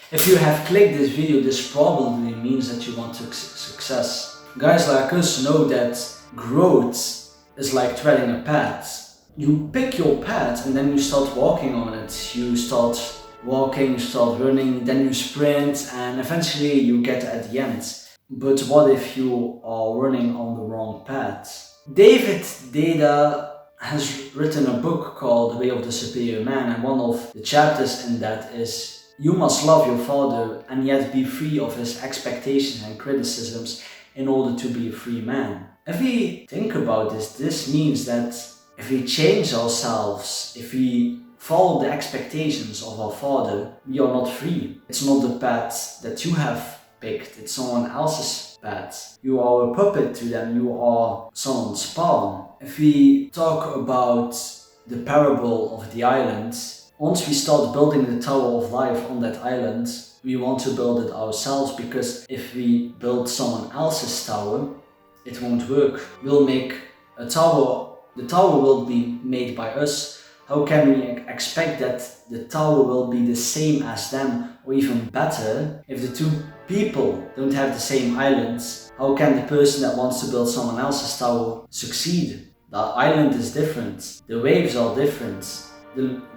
If you have clicked this video, this probably means that you want to success. Guys like us know that growth is like treading a path. You pick your path and then you start walking on it. You start walking, you start running, then you sprint, and eventually you get at the end. But what if you are running on the wrong path? David Deida has written a book called The Way of the Superior Man, and one of the chapters in that is you must love your father and yet be free of his expectations and criticisms in order to be a free man. If we think about this means that if we change ourselves, if we follow the expectations of our father, we are not free. It's not the path that you have picked, it's someone else's path. You are a puppet to them, you are someone's pawn. If we talk about the parable of the island, once we start building the Tower of Life on that island, we want to build it ourselves, because if we build someone else's tower, it won't work. We'll make a tower, the tower will be made by us. How can we expect that the tower will be the same as them, or even better? If the two people don't have the same islands, how can the person that wants to build someone else's tower succeed? The island is different, the waves are different.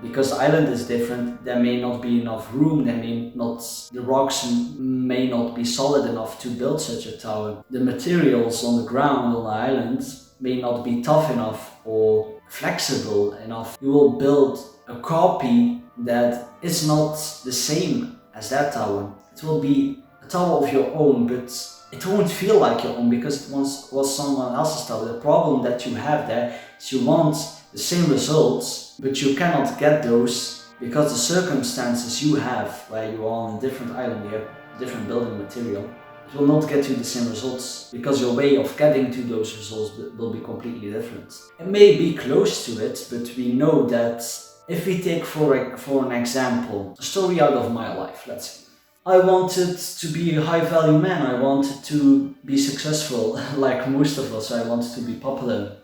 Because the island is different, there may not be enough room, the rocks may not be solid enough to build such a tower. The materials on the ground on the island may not be tough enough or flexible enough. You will build a copy that is not the same as that tower. It will be a tower of your own, but it won't feel like your own because it once was someone else's tower. The problem that you have there is you want the same results, but you cannot get those because the circumstances you have, where you are on a different island, you have different building material, it will not get you the same results because your way of getting to those results will be completely different. It may be close to it, but we know that if we take for an example, a story out of my life, let's say. I wanted to be a high value man, I wanted to be successful like most of us, I wanted to be popular.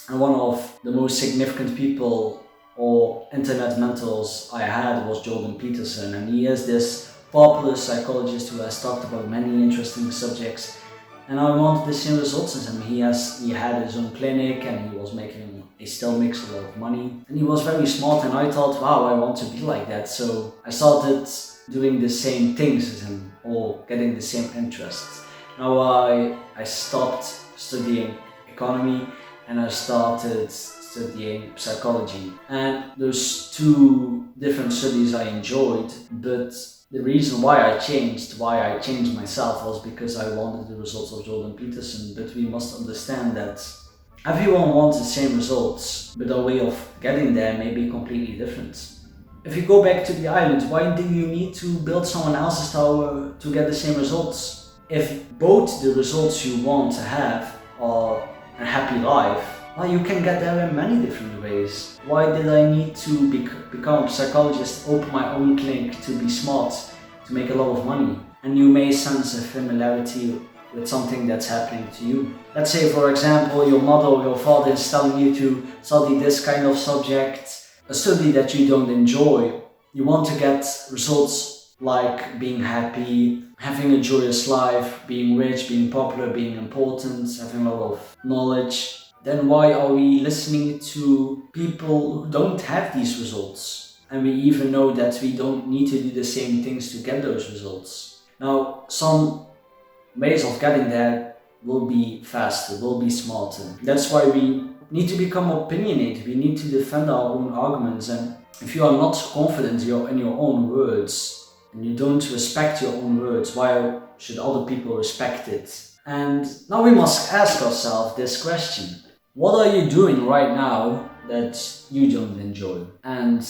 And one of the most significant people or internet mentors I had was Jordan Peterson, and he is this popular psychologist who has talked about many interesting subjects, and I wanted the same results as him. He had his own clinic and he still makes a lot of money, and he was very smart, and I thought, wow, I want to be like that. So I started doing the same things as him or getting the same interests. Now I stopped studying economy and I started studying psychology, and those two different studies I enjoyed, but the reason why I changed myself was because I wanted the results of Jordan Peterson. But we must understand that everyone wants the same results, but our way of getting there may be completely different. If you go back to the island, why do you need to build someone else's tower to get the same results? If both the results you want to have are a happy life, well, you can get there in many different ways. Why did I need to become a psychologist, open my own clinic to be smart, to make a lot of money? And you may sense a familiarity with something that's happening to you. Let's say, for example, your mother or your father is telling you to study this kind of subject, a study that you don't enjoy. You want to get results like being happy, having a joyous life, being rich, being popular, being important, having a lot of knowledge. Then why are we listening to people who don't have these results? And we even know that we don't need to do the same things to get those results. Now, some ways of getting there will be faster, will be smarter. That's why we need to become opinionated. We need to defend our own arguments. And if you are not confident in your own words, and you don't respect your own words, why should other people respect it? And now we must ask ourselves this question. What are you doing right now that you don't enjoy? And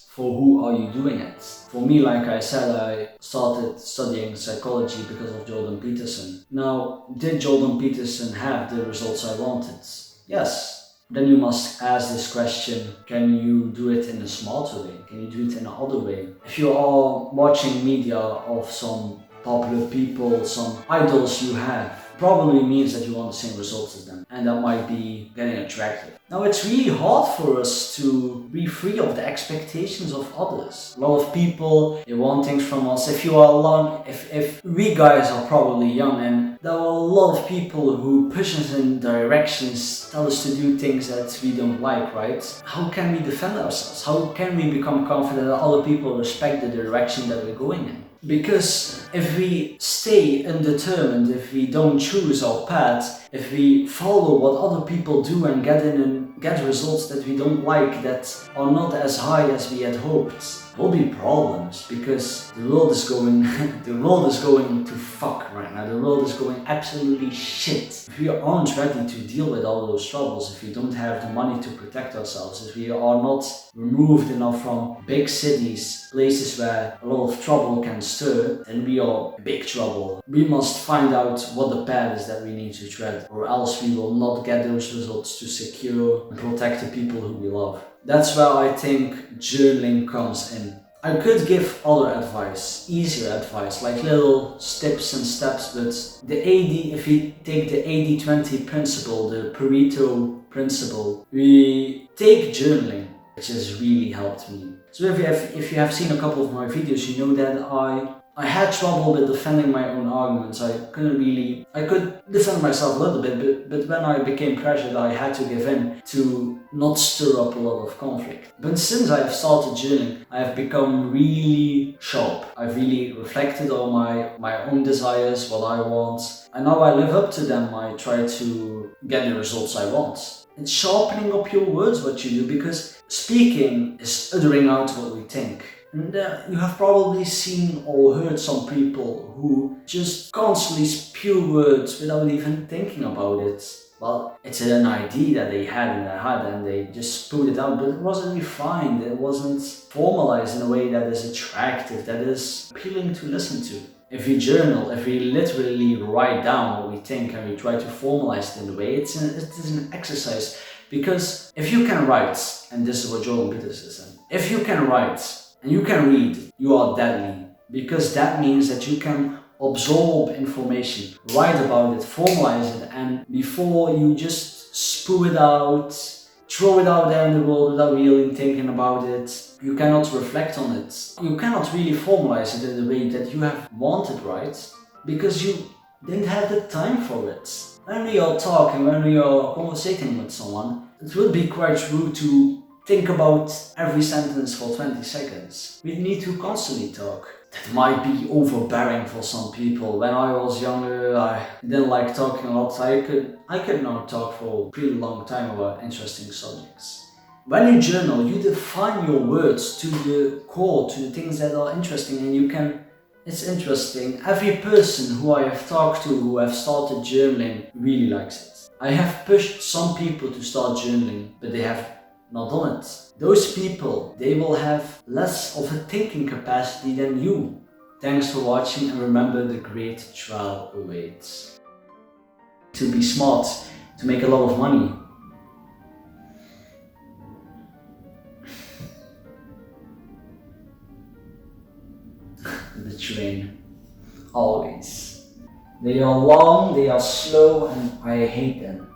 for who are you doing it? For me, like I said, I started studying psychology because of Jordan Peterson. Now, did Jordan Peterson have the results I wanted? Yes. Then you must ask this question, can you do it in a smarter way? Can you do it in another way? If you are watching media of some popular people, some idols you have, probably means that you want the same results as them, and that might be getting attractive. Now it's really hard for us to be free of the expectations of others. A lot of people, they want things from us. If you are alone, if we guys are probably young, and there are a lot of people who push us in directions, tell us to do things that we don't like, right? How can we defend ourselves? How can we become confident that other people respect the direction that we're going in? Because if we stay undetermined, if we don't choose our path, if we follow what other people do and get in and get results that we don't like, that are not as high as we had hoped, there will be problems, because the world is going the world is going to fuck right now. The world is going absolutely shit. If we aren't ready to deal with all those troubles, if we don't have the money to protect ourselves, if we are not removed enough from big cities, places where a lot of trouble can stir, then we are in big trouble. We must find out what the path is that we need to tread, or else we will not get those results to secure and protect the people who we love. That's where I think journaling comes in. I could give other advice, easier advice, like little tips and steps, but if you take the 80-20 principle, the Pareto principle, we take journaling, which has really helped me. So if you have seen a couple of my videos, you know that I had trouble with defending my own arguments. I could defend myself a little bit, but when I became pressured, I had to give in to not stir up a lot of conflict. But since I have started journaling, I have become really sharp. I've really reflected on my own desires, what I want, and now I live up to them. I try to get the results I want. It's sharpening up your words, what you do, because speaking is uttering out what we think. And you have probably seen or heard some people who just constantly spew words without even thinking about it. Well, it's an idea that they had in their head and they just spewed it out, but it wasn't refined, it wasn't formalized in a way that is attractive, that is appealing to listen to. If we journal, if we literally write down what we think and we try to formalize it in a way, it is an exercise. Because if you can write, and this is what Jordan Peterson said, if you can write and you can read, you are deadly. Because that means that you can absorb information, write about it, formalize it, and before you just spew it out, throw it out there in the world without really thinking about it, you cannot reflect on it. You cannot really formalize it in the way that you have wanted, right? Because you didn't have the time for it. When we are talking, when we are conversating with someone, it would be quite rude to think about every sentence for 20 seconds. We need to constantly talk. That might be overbearing for some people. When I was younger, I didn't like talking a lot. I could now talk for a pretty long time about interesting subjects. When you journal, you define your words to the core, to the things that are interesting, and it's interesting. Every person who I have talked to who have started journaling really likes it. I have pushed some people to start journaling, but they have not done it. Those people, they will have less of a thinking capacity than you. Thanks for watching, and remember, the great trial awaits. To be smart, to make a lot of money. The train, always. They are long, they are slow, and I hate them.